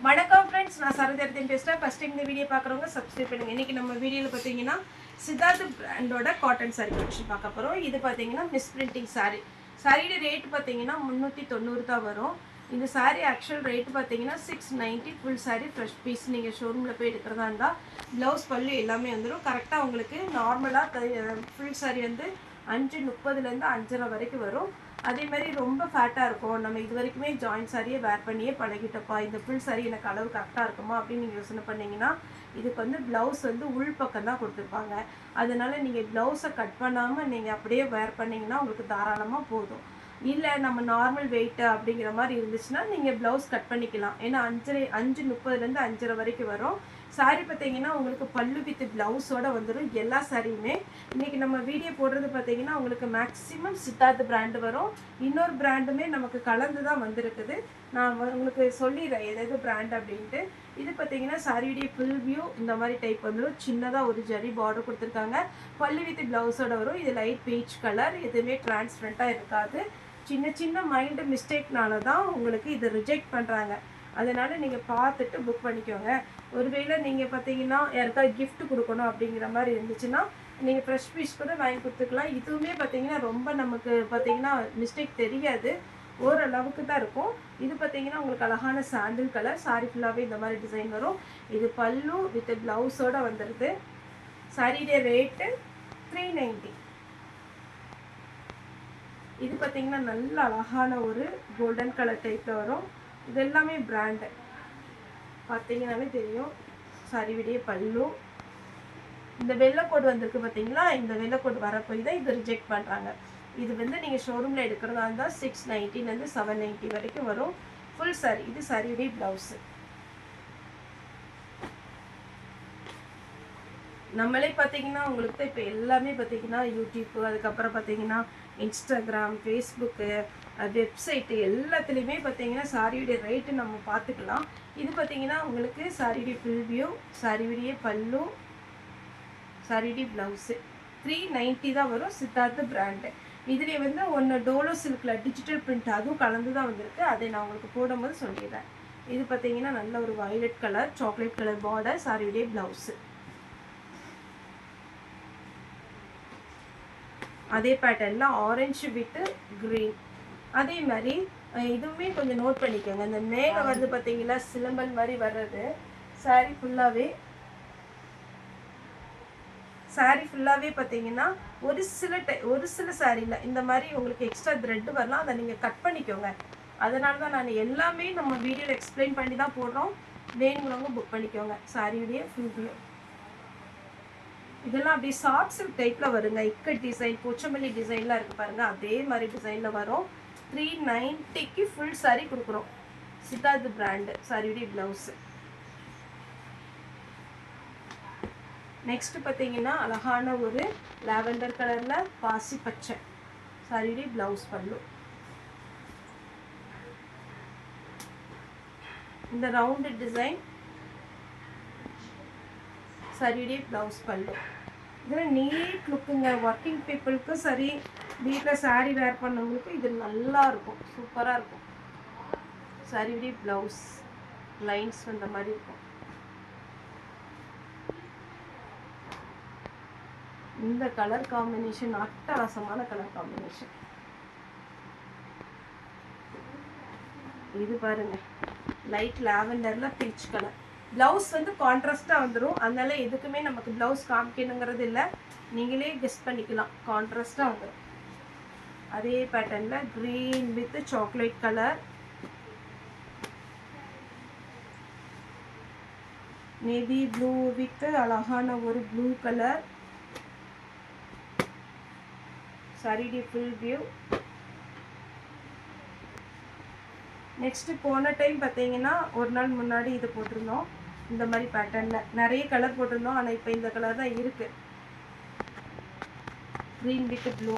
வணக்கம் ஃப்ரெண்ட்ஸ், நான் சரதர்தன் பேசுகிறேன். ஃபஸ்ட் டைம் இந்த வீடியோ பார்க்குறவங்க சப்ஸ்கிரைப் பண்ணுங்கள். இன்றைக்கி நம்ம வீடியோவில் பார்த்தீங்கன்னா சித்தார்த் பிராண்டோட காட்டன் சாரீ கலெக்ஷன் பார்க்க போகிறோம். இது பார்த்தீங்கன்னா மிஸ் பிரிண்டிங் சாரீ. சாரியோட ரேட் பார்த்தீங்கன்னா 390 தான் வரும். இந்த சாரீ ஆக்சுவல் ரேட் பார்த்தீங்கன்னா 690. Full sari fresh piece. நீங்கள் ஷோரூமில் போய் எடுக்கிறதா இருந்தால் ப்ளவுஸ் பல்லு எல்லாமே வந்துடும். கரெக்டாக உங்களுக்கு நார்மலாக ஃபுல் சாரீ வந்து 5:30 5:30 வரைக்கும் வரும். அதே மாதிரி ரொம்ப ஃபேட்டாக இருக்கும். நம்ம இது வரைக்குமே ஜாயின்ட் சாரியை வேர் பண்ணியே பழகிட்டப்பா, இந்த ஃபுல் சாரி எனக்கு அளவு கரெக்டாக இருக்குமா அப்படின்னு நீங்கள் யோசனை பண்ணிங்கன்னா, இதுக்கு வந்து ப்ளவுஸ் வந்து உள் பக்கம் தான் கொடுத்துருப்பாங்க. அதனால் நீங்கள் ப்ளவுஸை கட் பண்ணாமல் நீங்கள் அப்படியே வேர் பண்ணிங்கன்னா உங்களுக்கு தாராளமாக போதும். இல்லை நம்ம நார்மல் வெயிட்டு அப்படிங்கிற மாதிரி இருந்துச்சுன்னா நீங்கள் ப்ளவுஸ் கட் பண்ணிக்கலாம். ஏன்னா 5:30 5:30 வரைக்கும் வரும். சாரீ பார்த்தீங்கன்னா உங்களுக்கு பல்லு வித் ப்ளவுஸோடு வந்துடும் எல்லா சாரியுமே. இன்றைக்கி நம்ம வீடியோ போடுறது பார்த்தீங்கன்னா உங்களுக்கு மேக்ஸிமம் சித்தார்த் பிராண்டு வரும். இன்னொரு பிராண்டுமே நமக்கு கலந்து தான் வந்திருக்குது. நான் உங்களுக்கு சொல்லிடுறேன் எது பிராண்ட் அப்படின்ட்டு. இது பார்த்தீங்கன்னா சாரியுடைய ஃபுல் வியூ இந்த மாதிரி டைப் வந்துடும். சின்னதாக ஒரு ஜரி பார்டர் கொடுத்துருக்காங்க. பல்லு வித் ப்ளவுஸோடு வரும். இது லைட் பீச் கலர். எதுவுமே டிரான்ஸ்பரண்ட்டாக இருக்காது. சின்ன சின்ன மைண்டு மிஸ்டேக்னால தான் உங்களுக்கு இது ரிஜெக்ட் பண்ணுறாங்க. அதனால் நீங்கள் பார்த்துட்டு புக் பண்ணிக்கோங்க. ஒருவேளை நீங்கள் பார்த்தீங்கன்னா யாருக்காவது கிஃப்ட் கொடுக்கணும் அப்படிங்கிற மாதிரி இருந்துச்சுன்னா நீங்கள் ஃப்ரெஷ் பீஸ் கூட வாங்கி கொடுத்துக்கலாம். இதுவுமே பார்த்தீங்கன்னா ரொம்ப நமக்கு பார்த்தீங்கன்னா மிஸ்டேக் தெரியாது, ஓரளவுக்கு தான் இருக்கும். இது பார்த்தீங்கன்னா உங்களுக்கு அழகான சாண்டில் கலர். சாரி ஃபுல்லாகவே இந்த மாதிரி டிசைன் வரும். இது பல்லு வித் ப்ளவுஸோடு வந்துடுது. சாரியுடைய ரேட்டு 390. இது பார்த்தீங்கன்னா நல்ல அழகான ஒரு கோல்டன் கலர் டைப்பில் வரும். இது எல்லாமே பிராண்டு பார்த்தீங்கன்னாலே தெரியும். சாரியுடைய பல்லு இந்த வெள்ளைக்கோடு வந்திருக்கு பார்த்தீங்களா, இந்த வெள்ளைக்கோடு வர போய் தான் இது ரிஜெக்ட் பண்ணுறாங்க. இது வந்து நீங்கள் ஷோரூமில் எடுக்கிறதா இருந்தால் 690 790 வரைக்கும் வரும் ஃபுல் சாரி. இது சாரியுடைய ப்ளவுஸு. நம்மளே பார்த்தீங்கன்னா உங்களுக்கு தான் இப்போ எல்லாமே பார்த்தீங்கன்னா யூடியூப்பு, அதுக்கப்புறம் பார்த்தீங்கன்னா இன்ஸ்டாகிராம், ஃபேஸ்புக்கு, வெப்சைட்டு எல்லாத்துலேயுமே பார்த்தீங்கன்னா சாரியுடைய ரேட்டு நம்ம பார்த்துக்கலாம். இது பார்த்தீங்கன்னா உங்களுக்கு சாரியுடைய ஃபுல் வியூ, சாரியுடைய பல்லு, சாரியுடைய ப்ளவுஸு 390 தான் வரும். சித்தார்த் பிராண்டு. இதிலே வந்து ஒன்று டோலோ சில்கில் டிஜிட்டல் பிரிண்ட் அதுவும் கலந்து தான் வந்திருக்கு. அதை நான் உங்களுக்கு போடும்போது சொல்லிடுறேன். இது பார்த்தீங்கன்னா நல்ல ஒரு violet colour, chocolate colour border, சாரியுடைய ப்ளவுஸு. அதே பேட்டர்னில் ஆரஞ்சு வித்து க்ரீன். அதே மாதிரி இதுவுமே கொஞ்சம் நோட் பண்ணிக்கோங்க. இந்த மேலே வருது பார்த்தீங்களா சிலம்பல் மாதிரி வர்றது. சாரீ ஃபுல்லாகவே பார்த்தீங்கன்னா ஒரு சில சாரியில் இந்த மாதிரி உங்களுக்கு எக்ஸ்ட்ரா த்ரெட் வரலாம். அதை நீங்கள் கட் பண்ணிக்கோங்க. அதனால தான் நான் எல்லாமே நம்ம வீடியோவில் எக்ஸ்பிளைன் பண்ணி தான் போடுறோம். வேணுங்கிறவங்க புக் பண்ணிக்கோங்க. சாரியுடைய ஃபுல் வியூ இதெல்லாம் அப்படியே சாஃப்ட் சில்க் டைப்பில் வருங்க. இக்கட் டிசைன், போச்சமல்லி டிசைன்லாம் இருக்குது பாருங்கள், அதே மாதிரி டிசைனில் வரும். 390க்கு ஃபுல் சாரீ கொடுக்குறோம். சித்தார்த் பிராண்டு. சாரியுடைய ப்ளவுஸு. நெக்ஸ்ட் பார்த்தீங்கன்னா அழகான ஒரு லாவெண்டர் கலரில் பாசி பச்சை. சாரியுடைய ப்ளவுஸ் பல்லு. இந்த ரவுண்டு டிசைன் சாரியுடைய ப்ளவுஸ் பல்லு. இதில் நீட் லுக்குங்க. ஒர்க்கிங் பீப்புளுக்கும் சரி, வீட்டில் சாரீ வேர் பண்ணவங்களுக்கும் இது நல்லா இருக்கும், சூப்பராக இருக்கும். சாரியுடைய ப்ளவுஸ் லைன்ஸ் வந்த மாதிரி இருக்கும். இந்த கலர் காம்பினேஷன் அட்டகாசமான கலர் காம்பினேஷன். இது பாருங்க, லைட் லாவெண்டரில் பீச் கலர். ப்ளவுஸ் வந்து கான்ட்ராஸ்ட்டாக வந்துடும். அதனால எதுக்குமே நமக்கு ப்ளவுஸ் காமிக்கணுங்கிறது இல்லை, நீங்களே கெஸ் பண்ணிக்கலாம். கான்ட்ராஸ்ட்டாக வந்துடும். அதே பேட்டர்னில் green with chocolate colour, navy blue with அழகான ஒரு ப்ளூ கலர். சாரியுடைய ஃபுல் வியூ. நெக்ஸ்ட்டு போன டைம் பார்த்தீங்கன்னா ஒரு நாள் முன்னாடி இது போட்டிருந்தோம். இந்த மாதிரி பேட்டர்னில் நிறைய கலர் போட்டிருந்தோம். ஆனால் இப்போ இந்த கலர் தான் இருக்குது. Green with blue.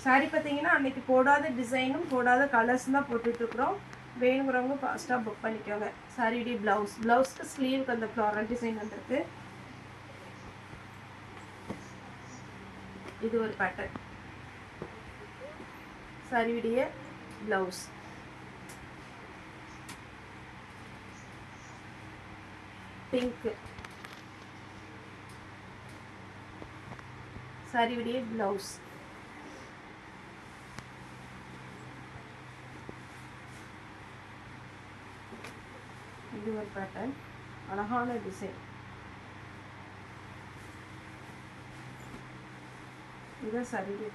சாரி பார்த்தீங்கன்னா அன்றைக்கி போடாத டிசைனும் போடாத கலர்ஸும் தான் போட்டுட்ருக்குறோம். வேணுங்கிறவங்க ஃபாஸ்ட்டாக புக் பண்ணிக்கோங்க. சாரியுடைய ப்ளவுஸ்க்கு ஸ்லீவுக்கு அந்த ஃப்ளாரல் டிசைன் வந்திருக்கு. இது ஒரு பேட்டர்ன். சாரியுடைய ப்ளவுஸ். பிங்க் சாரியுடைய ப்ளவுஸ். இது ஒரு பேட்டர்ன், அழகான டிசைன். இதுதான் சாரியுடைய.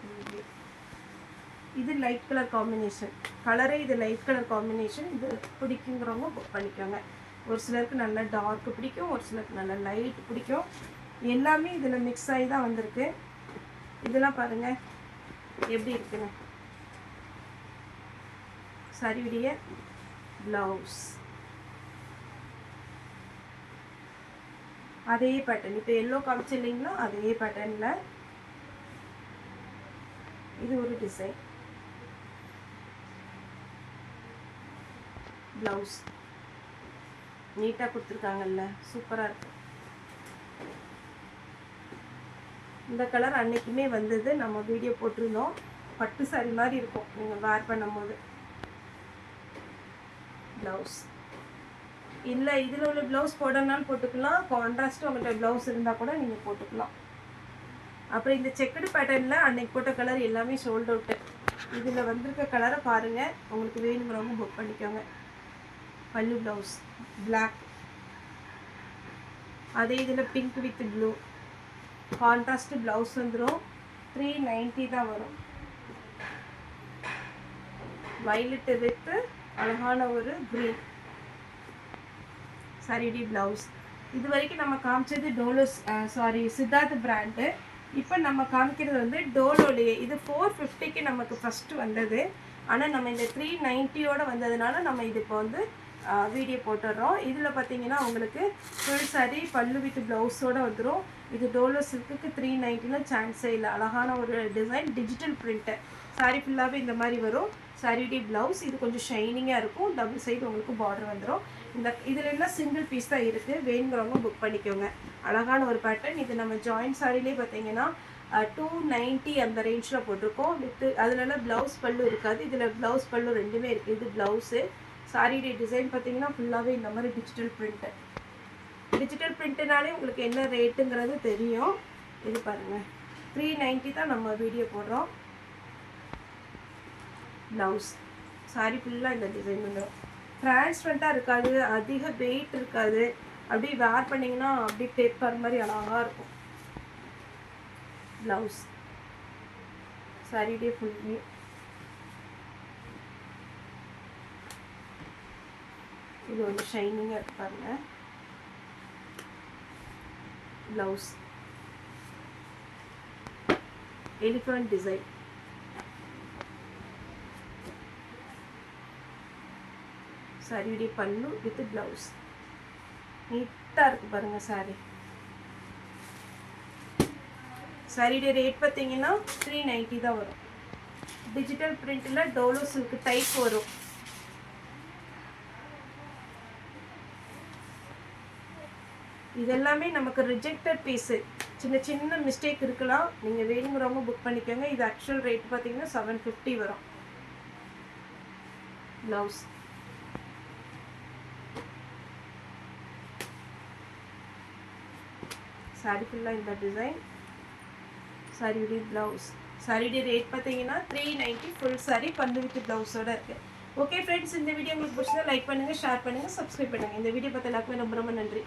இது லைட் கலர் காம்பினேஷன், கலரே இது லைட் கலர் காம்பினேஷன். இது பிடிக்குங்கிறவங்க புக் பண்ணிக்கோங்க. ஒரு சிலருக்கு நல்லா டார்க் பிடிக்கும், ஒரு சிலருக்கு நல்லா லைட் பிடிக்கும். எல்லாமே இதில் மிக்ஸ் ஆகி தான் வந்திருக்கு. இதெல்லாம் பாருங்கள் எப்படி இருக்குன்னு. சாரியுடைய ப்ளவுஸ் அதே பேட்டர்ன். இப்போ எல்லோ காமிச்சு இல்லைங்களா, அதே பேட்டர்னில் இது ஒரு டிசைன். ப்ளவுஸ் நீட்டாக கொடுத்துருக்காங்கல்ல, சூப்பராக இருக்கு. இந்த கலர் அன்னைக்குமே வந்தது, நம்ம வீடியோ போட்டிருந்தோம். பட்டு சாரி மாதிரி இருக்கும் நீங்கள் வேர் பண்ணும்போது. ப்ளவுஸ் இல்லை இதில் உள்ள ப்ளவுஸ் போடணும்னாலும் போட்டுக்கலாம், கான்ட்ராஸ்ட்டு உங்கள்கிட்ட ப்ளவுஸ் இருந்தால் கூட நீங்கள் போட்டுக்கலாம். அப்புறம் இந்த செக்குடு பேட்டர்னில் அன்னைக்கு போட்ட கலர் எல்லாமே சோல்ட் அவுட்டு. இதில் வந்திருக்க கலரை பாருங்கள், உங்களுக்கு வேணுங்கிறவங்க புக் பண்ணிக்கோங்க. பல்லு ப்ளவுஸ் பிளாக், அதே இதில் pink with blue contrast blouse வந்துடும். 390 தான் வரும். வயலட் வித் அழகான ஒரு க்ரீன் சாரியுடைய ப்ளவுஸ். இது வரைக்கும் நம்ம காமிச்சது டோலோஸ் சித்தார்த் பிராண்டு. இப்போ நம்ம காமிக்கிறது வந்து டோலோலேயே. இது 450க்கு நமக்கு ஃபஸ்ட்டு வந்தது, ஆனால் நம்ம இந்த 390யோடு வந்ததுனால நம்ம இது இப்போ வந்து வீடியோ போட்டுடுறோம். இதில் பார்த்தீங்கன்னா உங்களுக்கு ஃபுல் சாரி பல்லு வித் ப்ளவுஸோடு வந்துடும். இது டோலோ சில்க்குக்கு 390ல சான்ஸே இல்லை. அழகான ஒரு டிசைன், டிஜிட்டல் பிரிண்ட்டு. சாரி ஃபுல்லாகவே இந்த மாதிரி வரும். சாரியுடைய ப்ளவுஸ் இது கொஞ்சம் ஷைனிங்காக இருக்கும். டபுள் சைடு உங்களுக்கு பார்டர் வந்துடும். இதில் எல்லாம் சிங்கிள் பீஸ் தான் இருக்குது, வேணுங்கிறவங்க புக் பண்ணிக்கோங்க. அழகான ஒரு பேட்டர்ன். இது நம்ம ஜாயின்ட் சாரிலே பார்த்தீங்கன்னா 290 அந்த ரேஞ்சில் போட்டிருக்கோம். வித்து அதிலெல்லாம் ப்ளவுஸ் பல்லு இருக்காது, இதில் ப்ளவுஸ் பல்லு ரெண்டுமே இருக்குது. இது ப்ளவுஸு. சாரியுடைய டிசைன் பார்த்தீங்கன்னா ஃபுல்லாகவே இந்த மாதிரி டிஜிட்டல் பிரிண்ட்டு. டிஜிட்டல் பிரிண்ட்டுனாலே உங்களுக்கு என்ன ரேட்டுங்கிறது தெரியும். இது பாருங்கள் 390 தான் நம்ம வீடியோ போடுறோம். ப்ளவுஸ் சாரி ஃபுல்லாக இந்த டிசைன் வந்துடும். டிரான்ஸ்பரண்ட்டாக இருக்காது, அதிக வெயிட் இருக்காது. அப்படியே வேர் பண்ணிங்கன்னா அப்படியே பேப்பர் மாதிரி அழகாக இருக்கும். ப்ளவுஸ் சாரியுடைய ஃபுல் வியூ. இது வந்து ஷைனிங்காக இருப்பாங்க. Blouse elephant design. சாரியுடைய பல்லு வித் ப்ளவுஸ் நீட்டாக இருக்குது பாருங்கள் சாரி. சாரியுடைய ரேட் பார்த்தீங்கன்னா 390 தான் வரும். டிஜிட்டல் பிரிண்டில் டோலோ சில்க் டைப் வரும். இதெல்லாமே நமக்கு ரிஜெக்டட் பீஸு, சின்ன சின்ன மிஸ்டேக் இருக்கலாம். நீங்கள் வேணுங்கிறவங்க புக் பண்ணிக்கோங்க. இது ஆக்சுவல் ரேட் பார்த்தீங்கன்னா 750 வரும். ப்ளவுஸ் சாரி ஃபுல்லாக இந்த டிசைன். சாரியுடைய ப்ளவுஸ். சாரியுடைய ரேட் பார்த்தீங்கன்னா 390 ஃபுல் சாரி பல்லு வித் ப்ளவுஸோடு இருக்குது. ஓகே ஃப்ரெண்ட்ஸ், இந்த வீடியோ உங்களுக்கு பிடிச்சதா லைக் பண்ணுங்கள், ஷேர் பண்ணுங்கள், சப்ஸ்கிரைப் பண்ணுங்கள். இந்த வீடியோ பார்த்த எல்லாருக்குமே ரொம்ப ரொம்ப நன்றி.